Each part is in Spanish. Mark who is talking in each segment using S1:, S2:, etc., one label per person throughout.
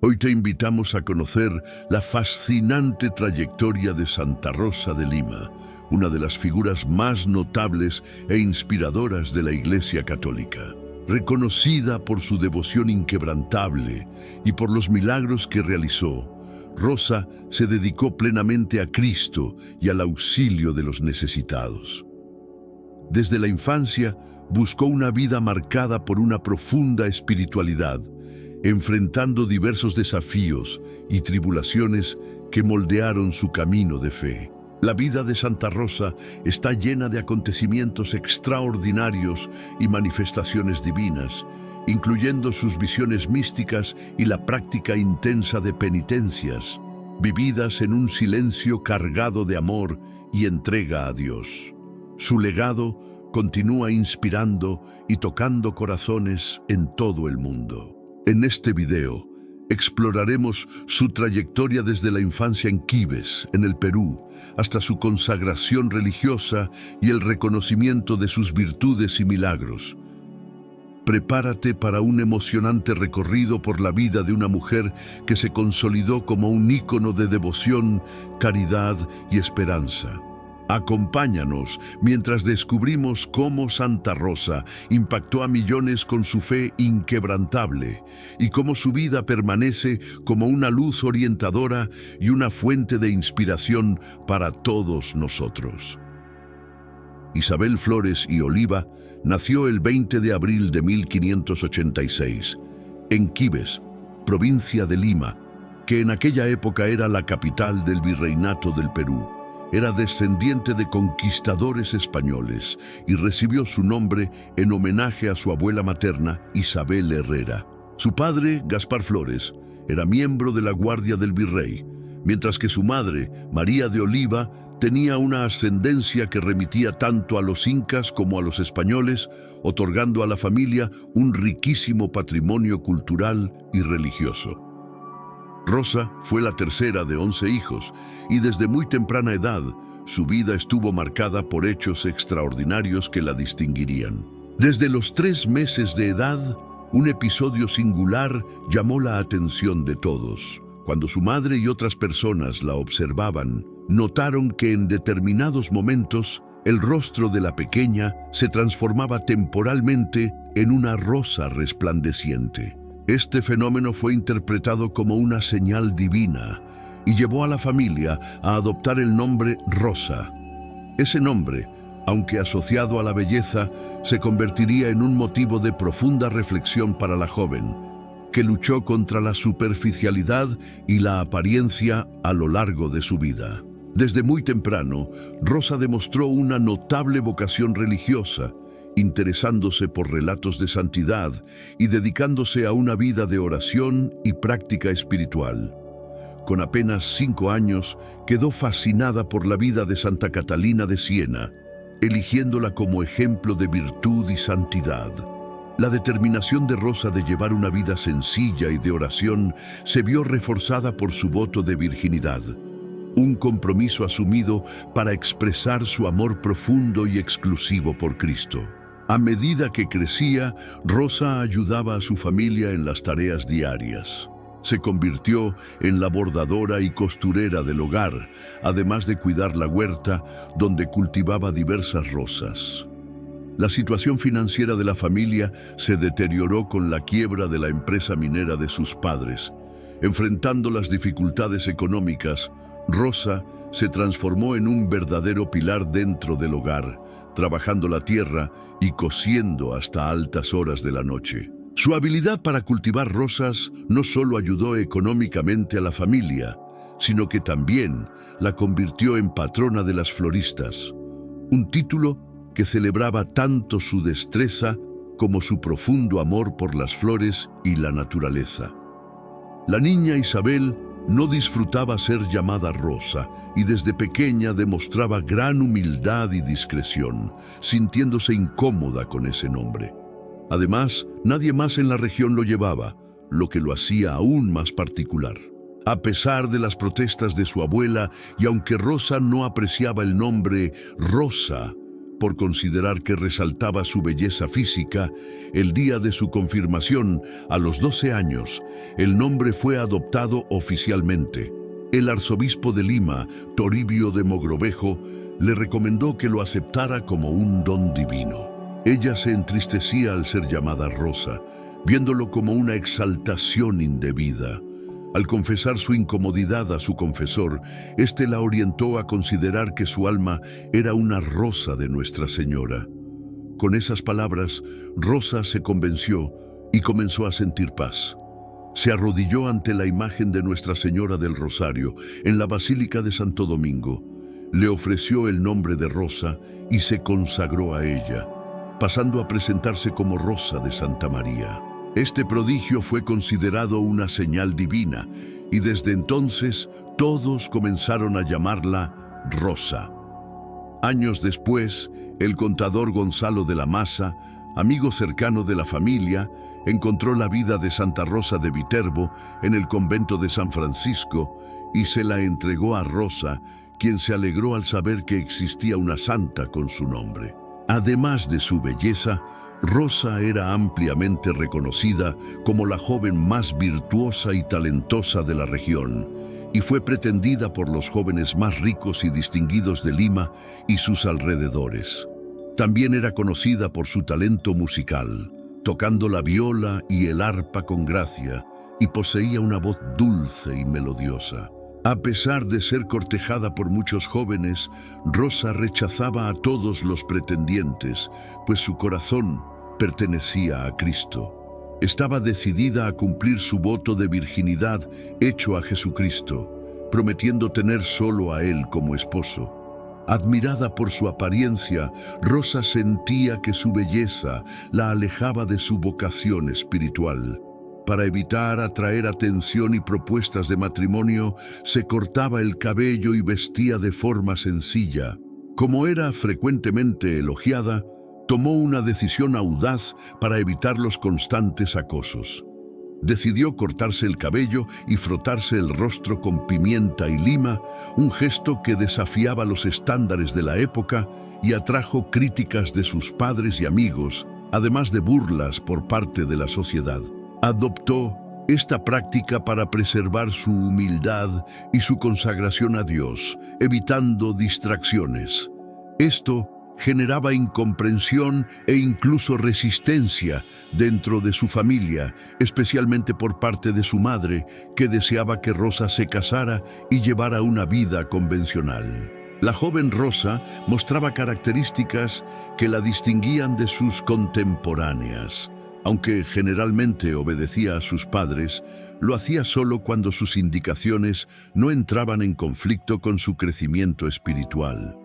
S1: Hoy te invitamos a conocer la fascinante trayectoria de Santa Rosa de Lima, una de las figuras más notables e inspiradoras de la Iglesia Católica. Reconocida por su devoción inquebrantable y por los milagros que realizó, Rosa se dedicó plenamente a Cristo y al auxilio de los necesitados. Desde la infancia buscó una vida marcada por una profunda espiritualidad, enfrentando diversos desafíos y tribulaciones que moldearon su camino de fe. La vida de Santa Rosa está llena de acontecimientos extraordinarios y manifestaciones divinas, incluyendo sus visiones místicas y la práctica intensa de penitencias, vividas en un silencio cargado de amor y entrega a Dios. Su legado continúa inspirando y tocando corazones en todo el mundo. En este video exploraremos su trayectoria desde la infancia en Quibes, en el Perú, hasta su consagración religiosa y el reconocimiento de sus virtudes y milagros. Prepárate para un emocionante recorrido por la vida de una mujer que se consolidó como un ícono de devoción, caridad y esperanza. Acompáñanos mientras descubrimos cómo Santa Rosa impactó a millones con su fe inquebrantable y cómo su vida permanece como una luz orientadora y una fuente de inspiración para todos nosotros. Isabel Flores y Oliva nació el 20 de abril de 1586 en Quibes, provincia de Lima, que en aquella época era la capital del Virreinato del Perú. Era descendiente de conquistadores españoles y recibió su nombre en homenaje a su abuela materna, Isabel Herrera. Su padre, Gaspar Flores, era miembro de la Guardia del Virrey, mientras que su madre, María de Oliva, tenía una ascendencia que remitía tanto a los incas como a los españoles, otorgando a la familia un riquísimo patrimonio cultural y religioso. Rosa fue la tercera de 11 hijos y desde muy temprana edad su vida estuvo marcada por hechos extraordinarios que la distinguirían. Desde los 3 meses de edad, un episodio singular llamó la atención de todos. Cuando su madre y otras personas la observaban, notaron que en determinados momentos el rostro de la pequeña se transformaba temporalmente en una rosa resplandeciente. Este fenómeno fue interpretado como una señal divina y llevó a la familia a adoptar el nombre Rosa. Ese nombre, aunque asociado a la belleza, se convertiría en un motivo de profunda reflexión para la joven, que luchó contra la superficialidad y la apariencia a lo largo de su vida. Desde muy temprano, Rosa demostró una notable vocación religiosa, interesándose por relatos de santidad y dedicándose a una vida de oración y práctica espiritual. Con apenas 5 años, quedó fascinada por la vida de Santa Catalina de Siena, eligiéndola como ejemplo de virtud y santidad. La determinación de Rosa de llevar una vida sencilla y de oración se vio reforzada por su voto de virginidad, un compromiso asumido para expresar su amor profundo y exclusivo por Cristo. A medida que crecía, Rosa ayudaba a su familia en las tareas diarias. Se convirtió en la bordadora y costurera del hogar, además de cuidar la huerta, donde cultivaba diversas rosas. La situación financiera de la familia se deterioró con la quiebra de la empresa minera de sus padres. Enfrentando las dificultades económicas, Rosa se transformó en un verdadero pilar dentro del hogar, trabajando la tierra y cosiendo hasta altas horas de la noche. Su habilidad para cultivar rosas no solo ayudó económicamente a la familia, sino que también la convirtió en patrona de las floristas, un título que celebraba tanto su destreza como su profundo amor por las flores y la naturaleza. La niña Isabel no disfrutaba ser llamada Rosa y desde pequeña demostraba gran humildad y discreción, sintiéndose incómoda con ese nombre. Además, nadie más en la región lo llevaba, lo que lo hacía aún más particular. A pesar de las protestas de su abuela y aunque Rosa no apreciaba el nombre Rosa, por considerar que resaltaba su belleza física, el día de su confirmación, a los 12 años, el nombre fue adoptado oficialmente. El arzobispo de Lima, Toribio de Mogrovejo, le recomendó que lo aceptara como un don divino. Ella se entristecía al ser llamada Rosa, viéndolo como una exaltación indebida. Al confesar su incomodidad a su confesor, éste la orientó a considerar que su alma era una rosa de Nuestra Señora. Con esas palabras, Rosa se convenció y comenzó a sentir paz. Se arrodilló ante la imagen de Nuestra Señora del Rosario en la Basílica de Santo Domingo. Le ofreció el nombre de Rosa y se consagró a ella, pasando a presentarse como Rosa de Santa María. Este prodigio fue considerado una señal divina y desde entonces todos comenzaron a llamarla Rosa. Años después, el contador Gonzalo de la Maza, amigo cercano de la familia, encontró la vida de Santa Rosa de Viterbo en el convento de San Francisco y se la entregó a Rosa, quien se alegró al saber que existía una santa con su nombre. Además de su belleza, Rosa era ampliamente reconocida como la joven más virtuosa y talentosa de la región, y fue pretendida por los jóvenes más ricos y distinguidos de Lima y sus alrededores. También era conocida por su talento musical, tocando la viola y el arpa con gracia, y poseía una voz dulce y melodiosa. A pesar de ser cortejada por muchos jóvenes, Rosa rechazaba a todos los pretendientes, pues su corazón pertenecía a Cristo. Estaba decidida a cumplir su voto de virginidad hecho a Jesucristo, prometiendo tener solo a Él como esposo. Admirada por su apariencia, Rosa sentía que su belleza la alejaba de su vocación espiritual. Para evitar atraer atención y propuestas de matrimonio, se cortaba el cabello y vestía de forma sencilla. Como era frecuentemente elogiada, tomó una decisión audaz para evitar los constantes acosos. Decidió cortarse el cabello y frotarse el rostro con pimienta y lima, un gesto que desafiaba los estándares de la época y atrajo críticas de sus padres y amigos, además de burlas por parte de la sociedad. Adoptó esta práctica para preservar su humildad y su consagración a Dios, evitando distracciones. Esto generaba incomprensión e incluso resistencia dentro de su familia, especialmente por parte de su madre, que deseaba que Rosa se casara y llevara una vida convencional. La joven Rosa mostraba características que la distinguían de sus contemporáneas. Aunque generalmente obedecía a sus padres, lo hacía solo cuando sus indicaciones no entraban en conflicto con su crecimiento espiritual.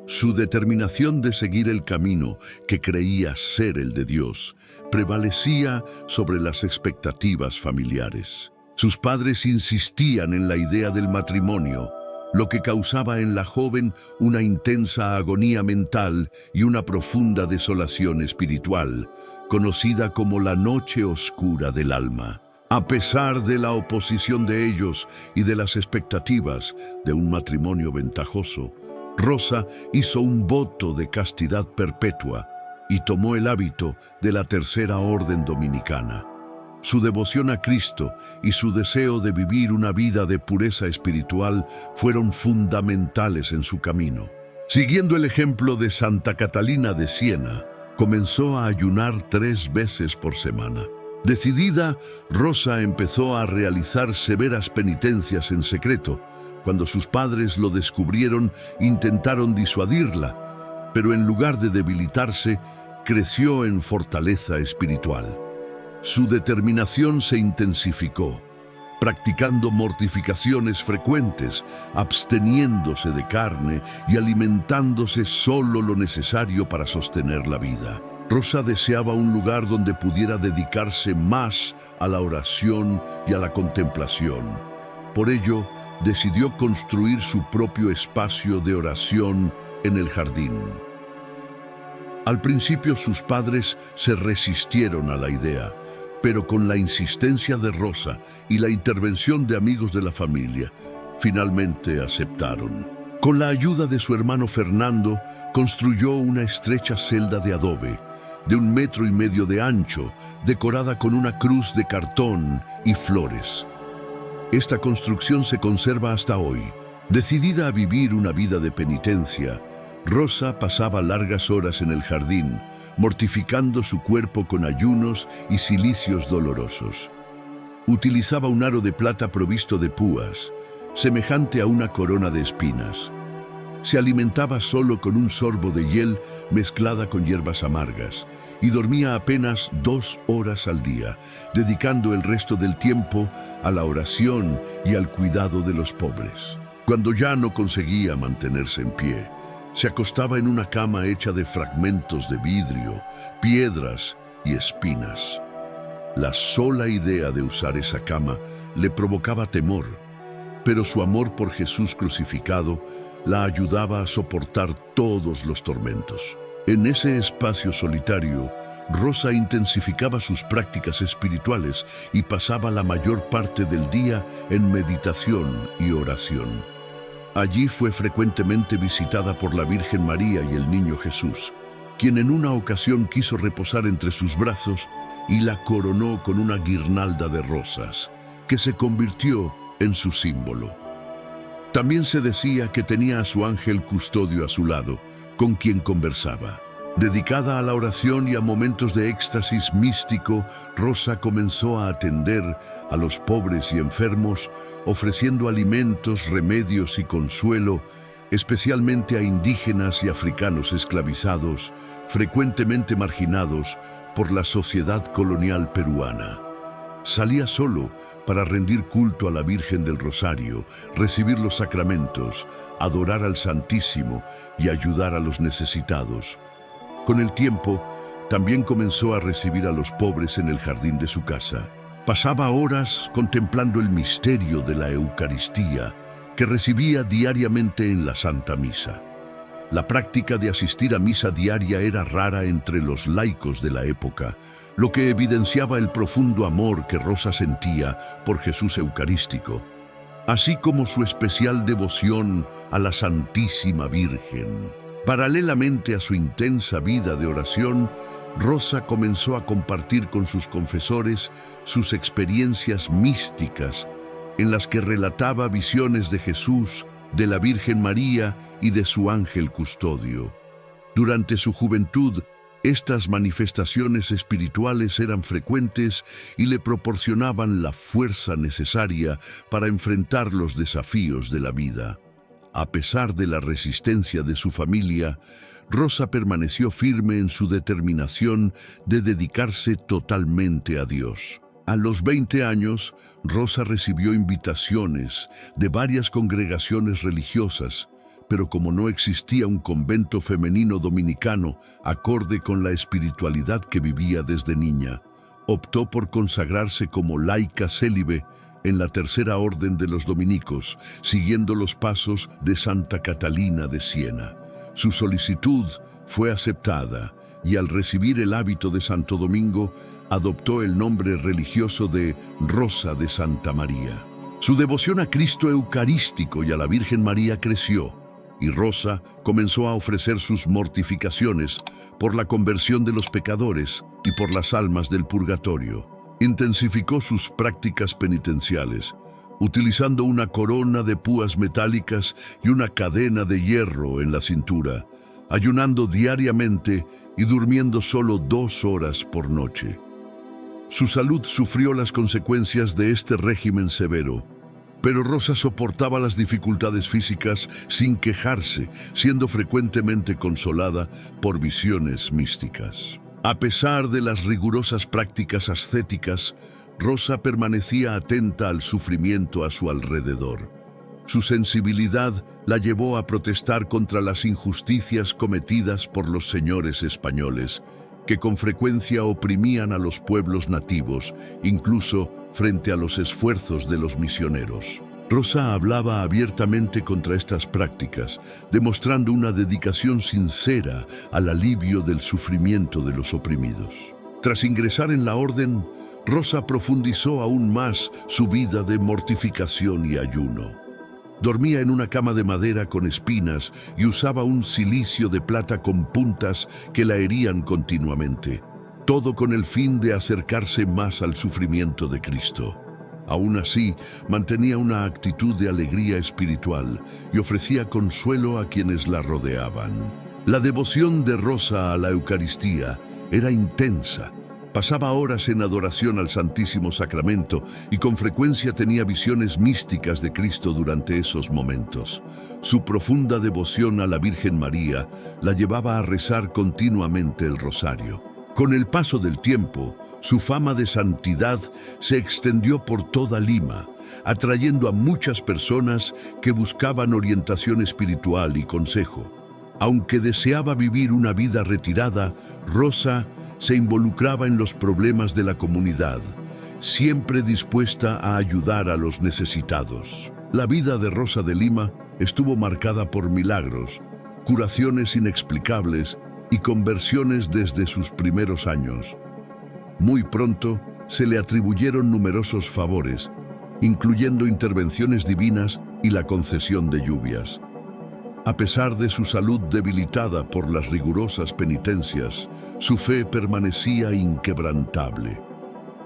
S1: Su determinación de seguir el camino que creía ser el de Dios prevalecía sobre las expectativas familiares. Sus padres insistían en la idea del matrimonio, lo que causaba en la joven una intensa agonía mental y una profunda desolación espiritual, conocida como la noche oscura del alma. A pesar de la oposición de ellos y de las expectativas de un matrimonio ventajoso, Rosa hizo un voto de castidad perpetua y tomó el hábito de la Tercera Orden Dominicana. Su devoción a Cristo y su deseo de vivir una vida de pureza espiritual fueron fundamentales en su camino. Siguiendo el ejemplo de Santa Catalina de Siena, comenzó a ayunar 3 veces por semana. Decidida, Rosa empezó a realizar severas penitencias en secreto. Cuando sus padres lo descubrieron, intentaron disuadirla, pero en lugar de debilitarse, creció en fortaleza espiritual. Su determinación se intensificó, practicando mortificaciones frecuentes, absteniéndose de carne y alimentándose solo lo necesario para sostener la vida. Rosa deseaba un lugar donde pudiera dedicarse más a la oración y a la contemplación. Por ello, decidió construir su propio espacio de oración en el jardín. Al principio sus padres se resistieron a la idea, pero con la insistencia de Rosa y la intervención de amigos de la familia, finalmente aceptaron. Con la ayuda de su hermano Fernando, construyó una estrecha celda de adobe, de 1,5 metros de ancho, decorada con una cruz de cartón y flores. Esta construcción se conserva hasta hoy. Decidida a vivir una vida de penitencia, Rosa pasaba largas horas en el jardín, mortificando su cuerpo con ayunos y cilicios dolorosos. Utilizaba un aro de plata provisto de púas, semejante a una corona de espinas. Se alimentaba solo con un sorbo de hiel mezclada con hierbas amargas y dormía apenas 2 horas al día, dedicando el resto del tiempo a la oración y al cuidado de los pobres. Cuando ya no conseguía mantenerse en pie, se acostaba en una cama hecha de fragmentos de vidrio, piedras y espinas. La sola idea de usar esa cama le provocaba temor, pero su amor por Jesús crucificado la ayudaba a soportar todos los tormentos. En ese espacio solitario, Rosa intensificaba sus prácticas espirituales y pasaba la mayor parte del día en meditación y oración. Allí fue frecuentemente visitada por la Virgen María y el Niño Jesús, quien en una ocasión quiso reposar entre sus brazos y la coronó con una guirnalda de rosas, que se convirtió en su símbolo. También se decía que tenía a su ángel custodio a su lado, con quien conversaba. Dedicada a la oración y a momentos de éxtasis místico, Rosa comenzó a atender a los pobres y enfermos, ofreciendo alimentos, remedios y consuelo, especialmente a indígenas y africanos esclavizados, frecuentemente marginados por la sociedad colonial peruana. Salía solo para rendir culto a la Virgen del Rosario, recibir los sacramentos, adorar al Santísimo y ayudar a los necesitados. Con el tiempo, también comenzó a recibir a los pobres en el jardín de su casa. Pasaba horas contemplando el misterio de la Eucaristía que recibía diariamente en la Santa Misa. La práctica de asistir a misa diaria era rara entre los laicos de la época, lo que evidenciaba el profundo amor que Rosa sentía por Jesús Eucarístico, así como su especial devoción a la Santísima Virgen. Paralelamente a su intensa vida de oración, Rosa comenzó a compartir con sus confesores sus experiencias místicas, en las que relataba visiones de Jesús, de la Virgen María y de su ángel custodio. Durante su juventud, estas manifestaciones espirituales eran frecuentes y le proporcionaban la fuerza necesaria para enfrentar los desafíos de la vida. A pesar de la resistencia de su familia, Rosa permaneció firme en su determinación de dedicarse totalmente a Dios. A los 20 años, Rosa recibió invitaciones de varias congregaciones religiosas, pero como no existía un convento femenino dominicano acorde con la espiritualidad que vivía desde niña, optó por consagrarse como laica célibe en la Tercera Orden de los Dominicos, siguiendo los pasos de Santa Catalina de Siena. Su solicitud fue aceptada y al recibir el hábito de Santo Domingo, adoptó el nombre religioso de Rosa de Santa María. Su devoción a Cristo Eucarístico y a la Virgen María creció, y Rosa comenzó a ofrecer sus mortificaciones por la conversión de los pecadores y por las almas del purgatorio. Intensificó sus prácticas penitenciales, utilizando una corona de púas metálicas y una cadena de hierro en la cintura, ayunando diariamente y durmiendo solo 2 horas por noche. Su salud sufrió las consecuencias de este régimen severo, pero Rosa soportaba las dificultades físicas sin quejarse, siendo frecuentemente consolada por visiones místicas. A pesar de las rigurosas prácticas ascéticas, Rosa permanecía atenta al sufrimiento a su alrededor. Su sensibilidad la llevó a protestar contra las injusticias cometidas por los señores españoles, que con frecuencia oprimían a los pueblos nativos, incluso frente a los esfuerzos de los misioneros. Rosa hablaba abiertamente contra estas prácticas, demostrando una dedicación sincera al alivio del sufrimiento de los oprimidos. Tras ingresar en la orden, Rosa profundizó aún más su vida de mortificación y ayuno. Dormía en una cama de madera con espinas y usaba un cilicio de plata con puntas que la herían continuamente. Todo con el fin de acercarse más al sufrimiento de Cristo. Aún así, mantenía una actitud de alegría espiritual y ofrecía consuelo a quienes la rodeaban. La devoción de Rosa a la Eucaristía era intensa. Pasaba horas en adoración al Santísimo Sacramento y con frecuencia tenía visiones místicas de Cristo durante esos momentos. Su profunda devoción a la Virgen María la llevaba a rezar continuamente el rosario. Con el paso del tiempo, su fama de santidad se extendió por toda Lima, atrayendo a muchas personas que buscaban orientación espiritual y consejo. Aunque deseaba vivir una vida retirada, Rosa se involucraba en los problemas de la comunidad, siempre dispuesta a ayudar a los necesitados. La vida de Rosa de Lima estuvo marcada por milagros, curaciones inexplicables y conversiones desde sus primeros años. Muy pronto se le atribuyeron numerosos favores, incluyendo intervenciones divinas y la concesión de lluvias. A pesar de su salud debilitada por las rigurosas penitencias, su fe permanecía inquebrantable.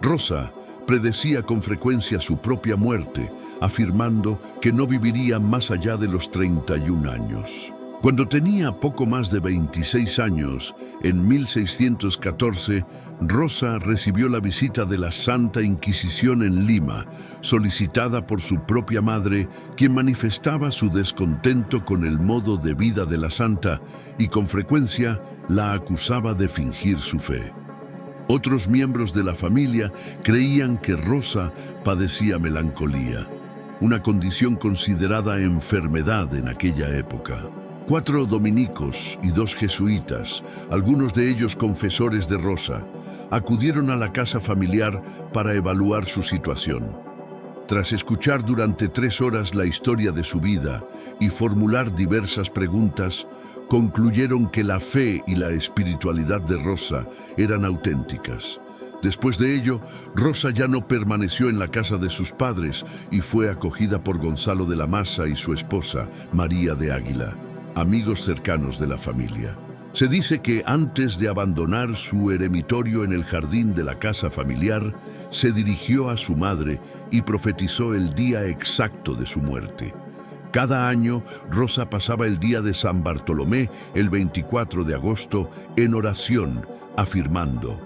S1: Rosa predecía con frecuencia su propia muerte, afirmando que no viviría más allá de los 31 años. Cuando tenía poco más de 26 años, en 1614, Rosa recibió la visita de la Santa Inquisición en Lima, solicitada por su propia madre, quien manifestaba su descontento con el modo de vida de la santa y con frecuencia la acusaba de fingir su fe. Otros miembros de la familia creían que Rosa padecía melancolía, una condición considerada enfermedad en aquella época. 4 dominicos y 2 jesuitas, algunos de ellos confesores de Rosa, acudieron a la casa familiar para evaluar su situación. Tras escuchar durante 3 horas la historia de su vida y formular diversas preguntas, concluyeron que la fe y la espiritualidad de Rosa eran auténticas. Después de ello, Rosa ya no permaneció en la casa de sus padres y fue acogida por Gonzalo de la Maza y su esposa, María de Águila, amigos cercanos de la familia. Se dice que antes de abandonar su eremitorio en el jardín de la casa familiar, se dirigió a su madre y profetizó el día exacto de su muerte. Cada año, Rosa pasaba el día de San Bartolomé, el 24 de agosto, en oración, afirmando: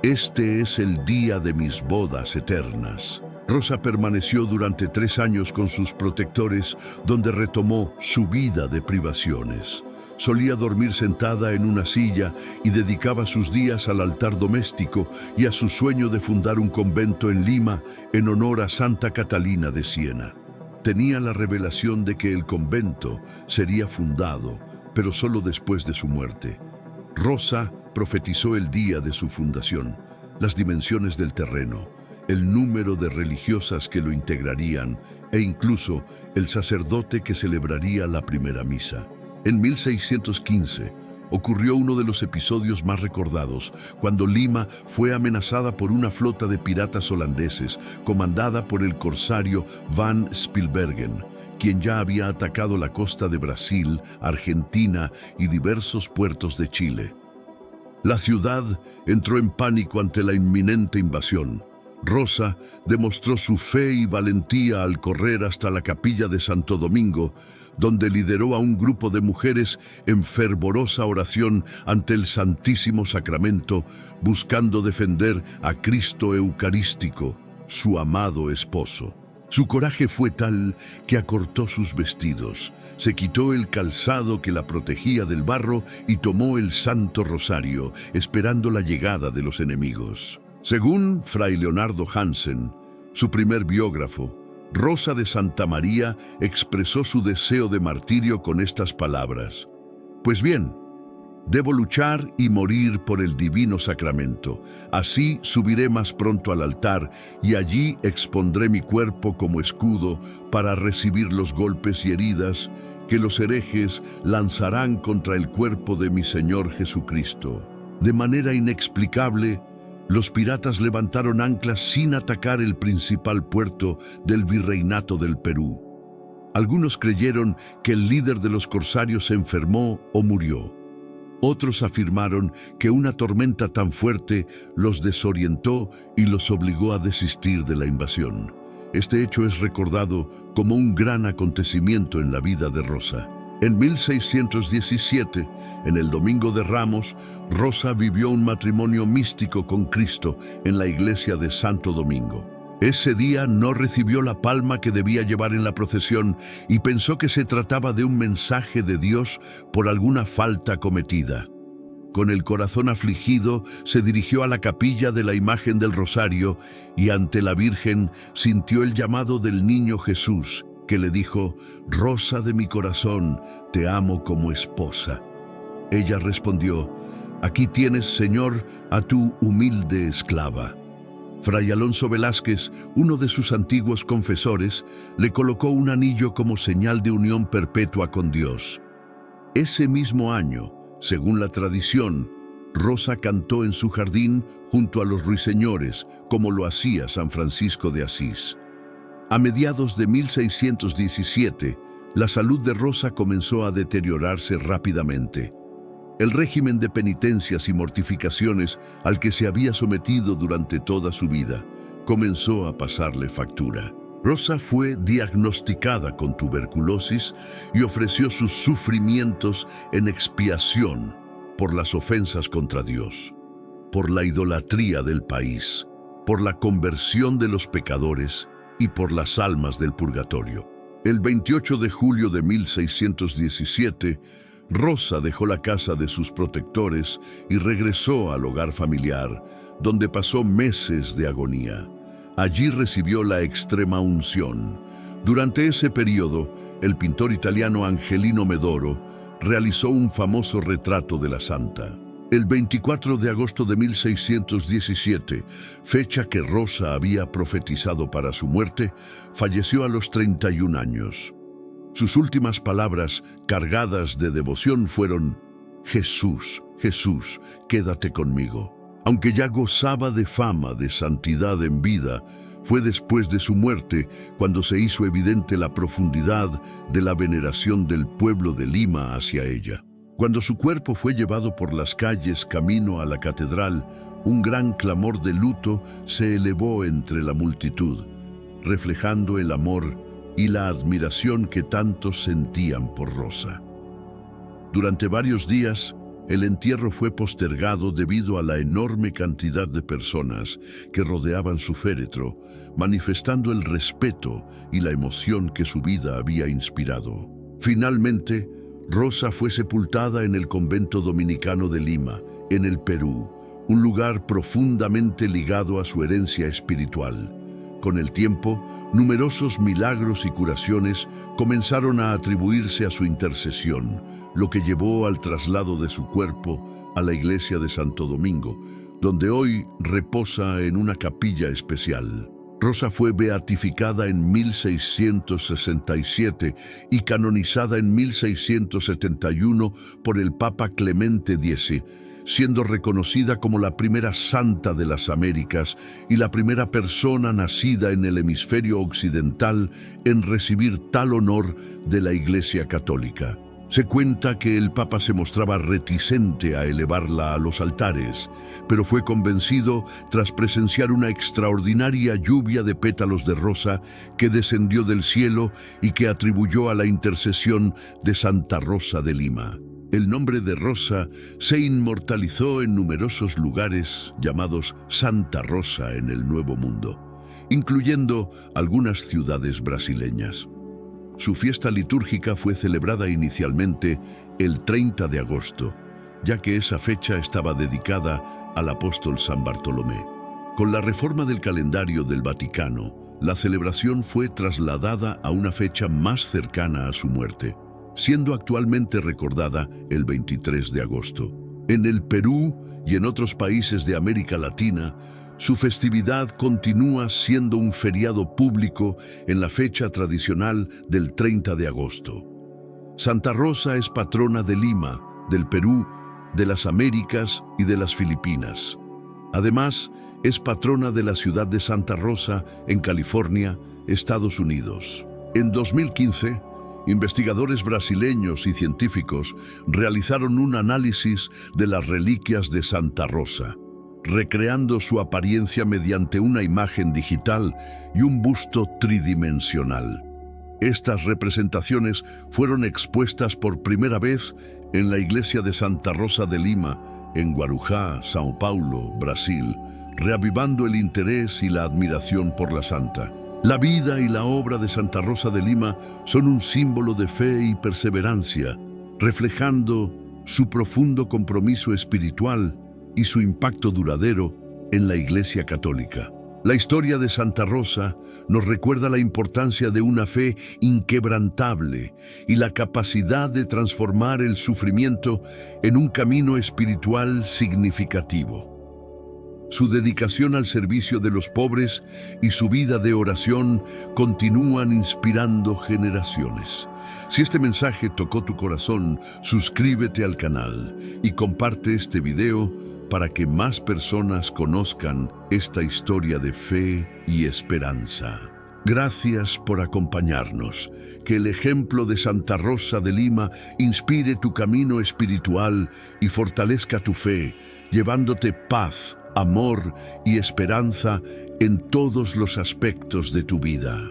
S1: «Este es el día de mis bodas eternas». Rosa permaneció durante 3 años con sus protectores, donde retomó su vida de privaciones. Solía dormir sentada en una silla y dedicaba sus días al altar doméstico y a su sueño de fundar un convento en Lima en honor a Santa Catalina de Siena. Tenía la revelación de que el convento sería fundado, pero solo después de su muerte. Rosa profetizó el día de su fundación, las dimensiones del terreno, el número de religiosas que lo integrarían e incluso el sacerdote que celebraría la primera misa. En 1615 ocurrió uno de los episodios más recordados, cuando Lima fue amenazada por una flota de piratas holandeses comandada por el corsario Van Spilbergen, quien ya había atacado la costa de Brasil, Argentina y diversos puertos de Chile. La ciudad entró en pánico ante la inminente invasión. Rosa demostró su fe y valentía al correr hasta la capilla de Santo Domingo, donde lideró a un grupo de mujeres en fervorosa oración ante el Santísimo Sacramento, buscando defender a Cristo Eucarístico, su amado esposo. Su coraje fue tal que acortó sus vestidos, se quitó el calzado que la protegía del barro y tomó el Santo Rosario, esperando la llegada de los enemigos. Según Fray Leonardo Hansen, su primer biógrafo, Rosa de Santa María expresó su deseo de martirio con estas palabras: «Pues bien, debo luchar y morir por el divino sacramento. Así subiré más pronto al altar y allí expondré mi cuerpo como escudo para recibir los golpes y heridas que los herejes lanzarán contra el cuerpo de mi Señor Jesucristo». De manera inexplicable, los piratas levantaron anclas sin atacar el principal puerto del Virreinato del Perú. Algunos creyeron que el líder de los corsarios se enfermó o murió. Otros afirmaron que una tormenta tan fuerte los desorientó y los obligó a desistir de la invasión. Este hecho es recordado como un gran acontecimiento en la vida de Rosa. En 1617, en el Domingo de Ramos, Rosa vivió un matrimonio místico con Cristo en la iglesia de Santo Domingo. Ese día no recibió la palma que debía llevar en la procesión y pensó que se trataba de un mensaje de Dios por alguna falta cometida. Con el corazón afligido, se dirigió a la capilla de la imagen del Rosario y ante la Virgen sintió el llamado del niño Jesús, que le dijo: «Rosa de mi corazón, te amo como esposa». Ella respondió: «Aquí tienes, Señor, a tu humilde esclava». Fray Alonso Velázquez, uno de sus antiguos confesores, le colocó un anillo como señal de unión perpetua con Dios. Ese mismo año, según la tradición, Rosa cantó en su jardín junto a los ruiseñores, como lo hacía San Francisco de Asís. A mediados de 1617, la salud de Rosa comenzó a deteriorarse rápidamente. El régimen de penitencias y mortificaciones al que se había sometido durante toda su vida comenzó a pasarle factura. Rosa fue diagnosticada con tuberculosis y ofreció sus sufrimientos en expiación por las ofensas contra Dios, por la idolatría del país, por la conversión de los pecadores y por las almas del purgatorio. El 28 de julio de 1617, Rosa dejó la casa de sus protectores y regresó al hogar familiar, donde pasó meses de agonía. Allí recibió la extrema unción. Durante ese periodo, el pintor italiano Angelino Medoro realizó un famoso retrato de la santa. El 24 de agosto de 1617, fecha que Rosa había profetizado para su muerte, falleció a los 31 años. Sus últimas palabras, cargadas de devoción, fueron: «Jesús, Jesús, quédate conmigo». Aunque ya gozaba de fama de santidad en vida, fue después de su muerte cuando se hizo evidente la profundidad de la veneración del pueblo de Lima hacia ella. Cuando su cuerpo fue llevado por las calles camino a la catedral, un gran clamor de luto se elevó entre la multitud, reflejando el amor y la admiración que tantos sentían por Rosa. Durante varios días, el entierro fue postergado debido a la enorme cantidad de personas que rodeaban su féretro, manifestando el respeto y la emoción que su vida había inspirado. Finalmente, Rosa fue sepultada en el convento dominicano de Lima, en el Perú, un lugar profundamente ligado a su herencia espiritual. Con el tiempo, numerosos milagros y curaciones comenzaron a atribuirse a su intercesión, lo que llevó al traslado de su cuerpo a la iglesia de Santo Domingo, donde hoy reposa en una capilla especial. Rosa fue beatificada en 1667 y canonizada en 1671 por el Papa Clemente X, siendo reconocida como la primera santa de las Américas y la primera persona nacida en el hemisferio occidental en recibir tal honor de la Iglesia Católica. Se cuenta que el Papa se mostraba reticente a elevarla a los altares, pero fue convencido tras presenciar una extraordinaria lluvia de pétalos de rosa que descendió del cielo y que atribuyó a la intercesión de Santa Rosa de Lima. El nombre de Rosa se inmortalizó en numerosos lugares llamados Santa Rosa en el Nuevo Mundo, incluyendo algunas ciudades brasileñas. Su fiesta litúrgica fue celebrada inicialmente el 30 de agosto, ya que esa fecha estaba dedicada al apóstol San Bartolomé. Con la reforma del calendario del Vaticano, la celebración fue trasladada a una fecha más cercana a su muerte, siendo actualmente recordada el 23 de agosto. En el Perú y en otros países de América Latina, su festividad continúa siendo un feriado público en la fecha tradicional del 30 de agosto. Santa Rosa es patrona de Lima, del Perú, de las Américas y de las Filipinas. Además, es patrona de la ciudad de Santa Rosa, en California, Estados Unidos. En 2015, investigadores brasileños y científicos realizaron un análisis de las reliquias de Santa Rosa, recreando su apariencia mediante una imagen digital y un busto tridimensional. Estas representaciones fueron expuestas por primera vez en la iglesia de Santa Rosa de Lima, en Guarujá, São Paulo, Brasil, reavivando el interés y la admiración por la santa. La vida y la obra de Santa Rosa de Lima son un símbolo de fe y perseverancia, reflejando su profundo compromiso espiritual y su impacto duradero en la Iglesia Católica. La historia de Santa Rosa nos recuerda la importancia de una fe inquebrantable y la capacidad de transformar el sufrimiento en un camino espiritual significativo. Su dedicación al servicio de los pobres y su vida de oración continúan inspirando generaciones. Si este mensaje tocó tu corazón, suscríbete al canal y comparte este video para que más personas conozcan esta historia de fe y esperanza. Gracias por acompañarnos. Que el ejemplo de Santa Rosa de Lima inspire tu camino espiritual y fortalezca tu fe, llevándote paz, amor y esperanza en todos los aspectos de tu vida.